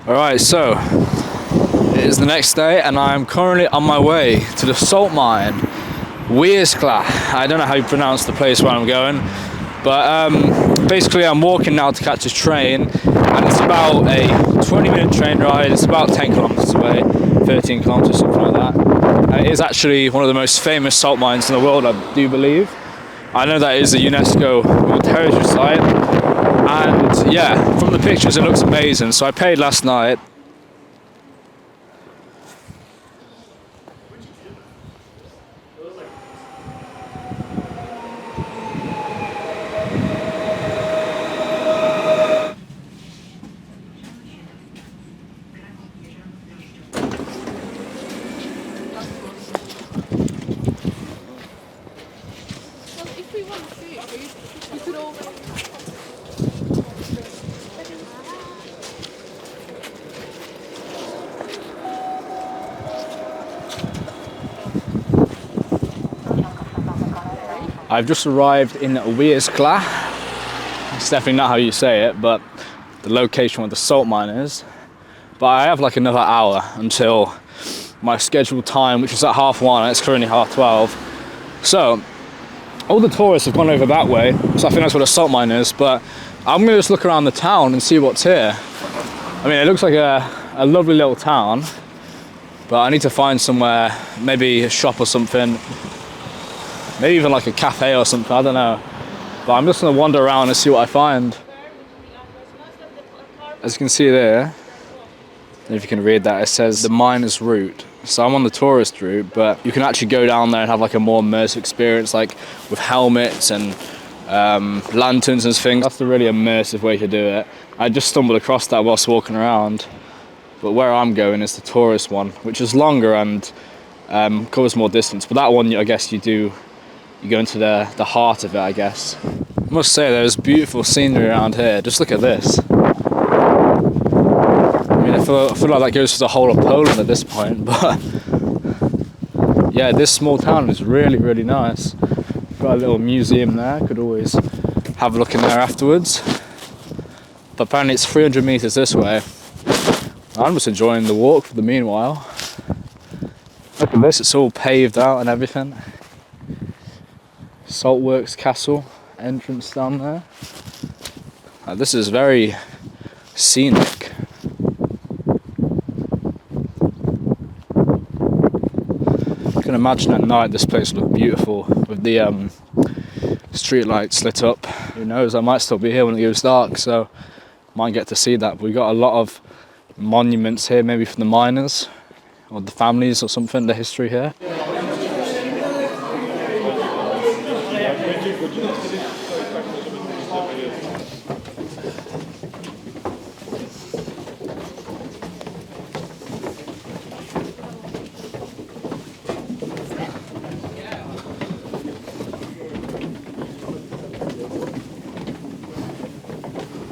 Alright, so it is the next day and I'm currently on my way to the salt mine, Wieliczka. I don't know how you pronounce the place where I'm going, but basically I'm walking now to catch a train, and it's about a 20-minute train ride. It's about 10 kilometers away, 13 kilometers, something like that. And it is actually one of the most famous salt mines in the world, I do believe. I know that it is a UNESCO World Heritage Site, and yeah, from the pictures it looks amazing. So I paid last night. I've just arrived in Wieliczka. It's definitely not how you say it, but the location where the salt mine is. But I have like another hour until my scheduled time, which is at 1:30, and it's currently 12:30. So all the tourists have gone over that way, so I think that's where the salt mine is. But I'm gonna just look around the town and see what's here. I mean, it looks like a lovely little town, but I need to find somewhere, maybe a shop or something. Maybe even like a cafe or something, I don't know. But I'm just gonna wander around and see what I find. As you can see there, if you can read that, it says the miner's route. So I'm on the tourist route, but you can actually go down there and have like a more immersive experience, like with helmets and lanterns and things. That's the really immersive way to do it. I just stumbled across that whilst walking around. But where I'm going is the tourist one, which is longer and covers more distance. But that one, I guess you go into the heart of it, I guess. I must say, there's beautiful scenery around here. Just look at this. I mean, I feel like that goes for the whole of Poland at this point, but yeah, this small town is really, really nice. Got a little museum there, could always have a look in there afterwards. But apparently it's 300 meters this way. I'm just enjoying the walk for the meanwhile. Look at this, it's all paved out and everything. Saltworks Castle entrance down there. This is very scenic. I can imagine at night this place looked beautiful with the street lights lit up. Who knows, I might still be here when it goes dark, so might get to see that. But we've got a lot of monuments here, maybe from the miners or the families or something, the history here.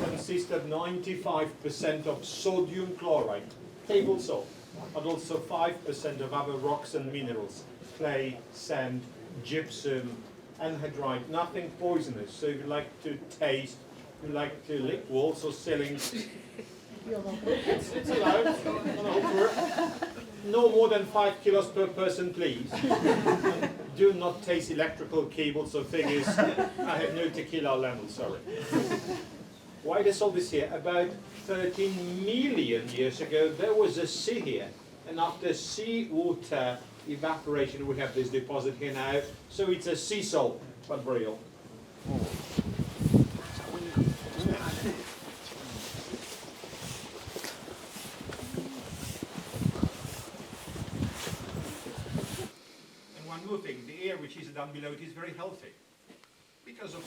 Consists of 95% of sodium chloride, table salt, and also 5% of other rocks and minerals, clay, sand, gypsum, anhydrite, nothing poisonous. So if you like to taste, you like to lick walls or ceilings, it's allowed on a tour. No more than 5 kilos per person, please. And do not taste electrical cables or figures. I have no tequila lemon, sorry. Why does all this here? About 13 million years ago, there was a sea here. And after seawater evaporation, we have this deposit here now. So it's a sea salt, but real. And one more thing, the air which is down below it is very healthy. Because of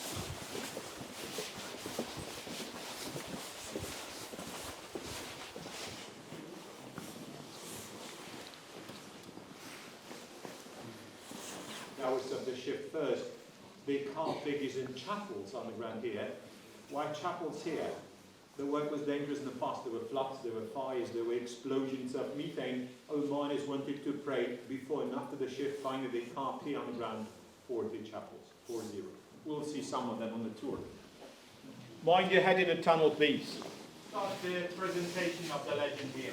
now it's of the ship first. Big carved figures in chapels on the ground here. Why chapels here? The work was dangerous in the past. There were floods, there were fires, there were explosions of methane. Our miners wanted to pray before and after the ship. Finally, they carved here on the ground 40 chapels, 40. We'll see some of them on the tour. Mind your head in the tunnel, please. Start the presentation of the legend here.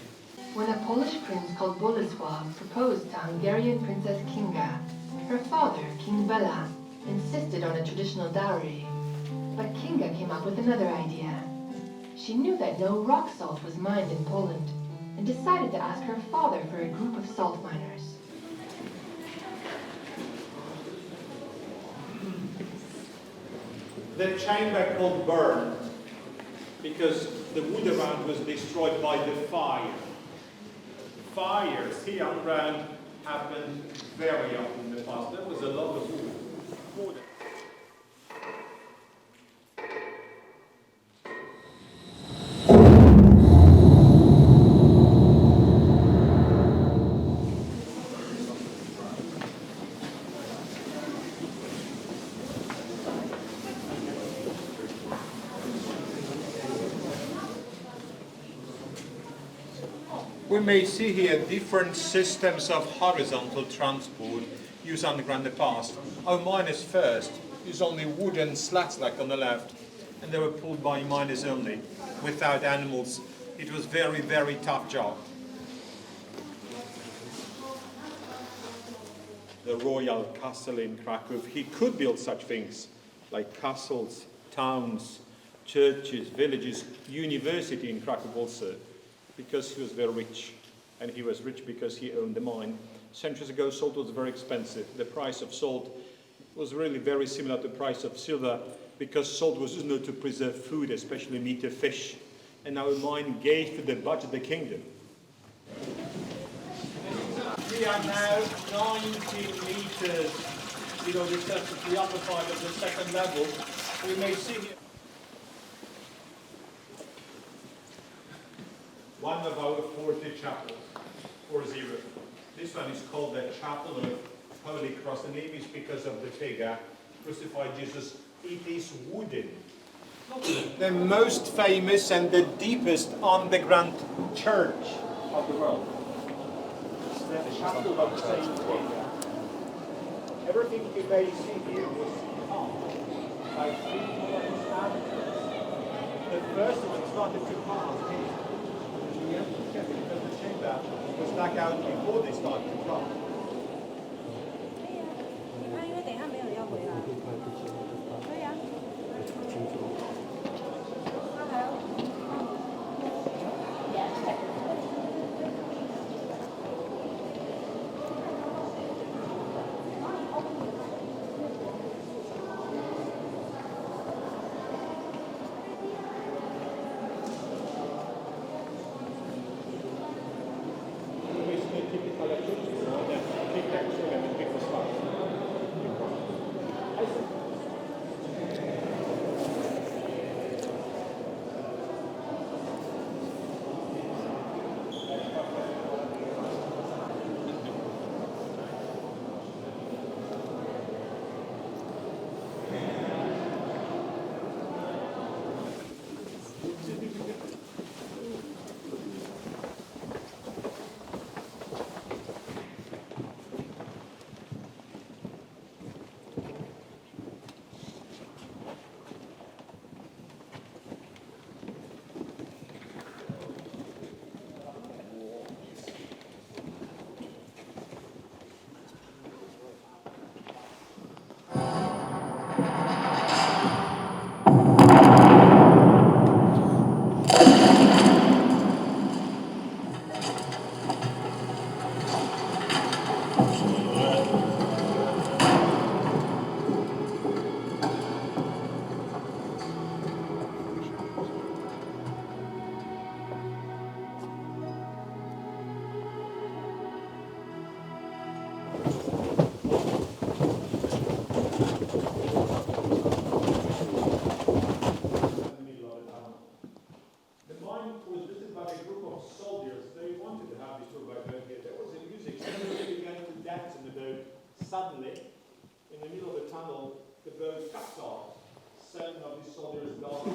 When a Polish prince called Bolesław proposed to Hungarian Princess Kinga, her father, King Bela, insisted on a traditional dowry. But Kinga came up with another idea. She knew that no rock salt was mined in Poland and decided to ask her father for a group of salt miners. The chamber called burn because the wood around was destroyed by the fire. Fires here underground happened very often in the past. There was a lot of wood. We may see here different systems of horizontal transport used underground in the past. Our miners first used only wooden slats like on the left, and they were pulled by miners only, without animals. It was very, very tough job. The royal castle in Krakow, he could build such things like castles, towns, churches, villages, university in Krakow also, because he was very rich, and he was rich because he owned the mine. Centuries ago, salt was very expensive. The price of salt was really very similar to the price of silver, because salt was used to preserve food, especially meat and fish. And our mine gave to the budget the kingdom. We are now 19 meters below the surface, the upper part of the second level. We may see here one of our 40 chapels, 40. This one is called the Chapel of Holy Cross. The name is because of the figure, crucified Jesus. It is wooden. The most famous and the deepest underground church of the world. It's the Chapel of Saint Peter. Everything you may see here was carved by 3 different amateurs. The first one started to carve here. Because the chamber was dug out before they started to carve. Suddenly, in the middle of the tunnel, the boat cuts off. 7 of the soldiers died.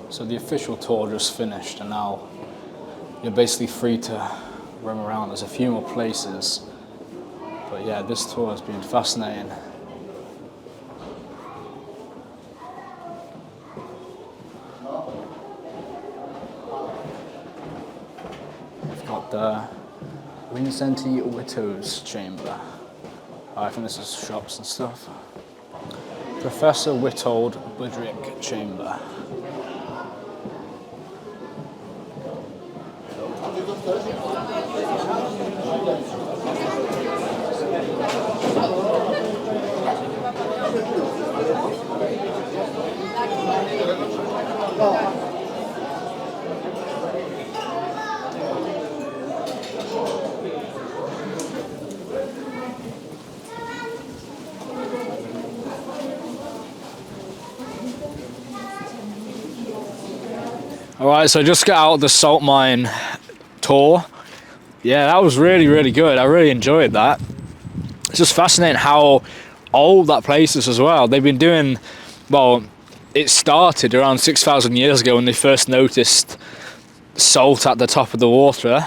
So the official tour just finished, and now you're basically free to roam around. There's a few more places, but yeah, this tour has been fascinating. We've got the Vincenti Wittow's chamber. I think this is shops and stuff. Professor Witold Budrick chamber. Alright, so just got out of the salt mine tour. Yeah, that was really, really good. I really enjoyed that. It's just fascinating how old that place is as well. They've been doing, well, it started around 6,000 years ago when they first noticed salt at the top of the water.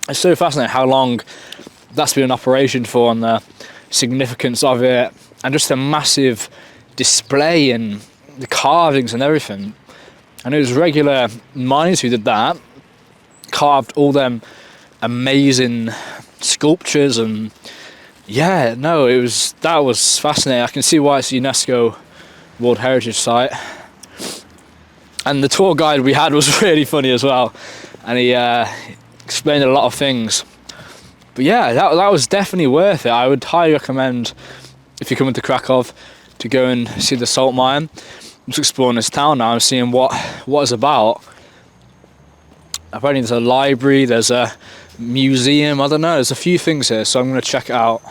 It's so fascinating how long that's been in operation for, and the significance of it, and just the massive display and the carvings and everything. And it was regular miners who did that, carved all them amazing sculptures, and yeah, no, that was fascinating. I can see why it's a UNESCO World Heritage Site. And the tour guide we had was really funny as well, and he explained a lot of things. But yeah, that was definitely worth it. I would highly recommend, if you're coming to Krakow, to go and see the salt mine. I'm just exploring this town now and seeing what it's about. Apparently there's a library, there's a museum, I don't know, there's a few things here, so I'm going to check it out.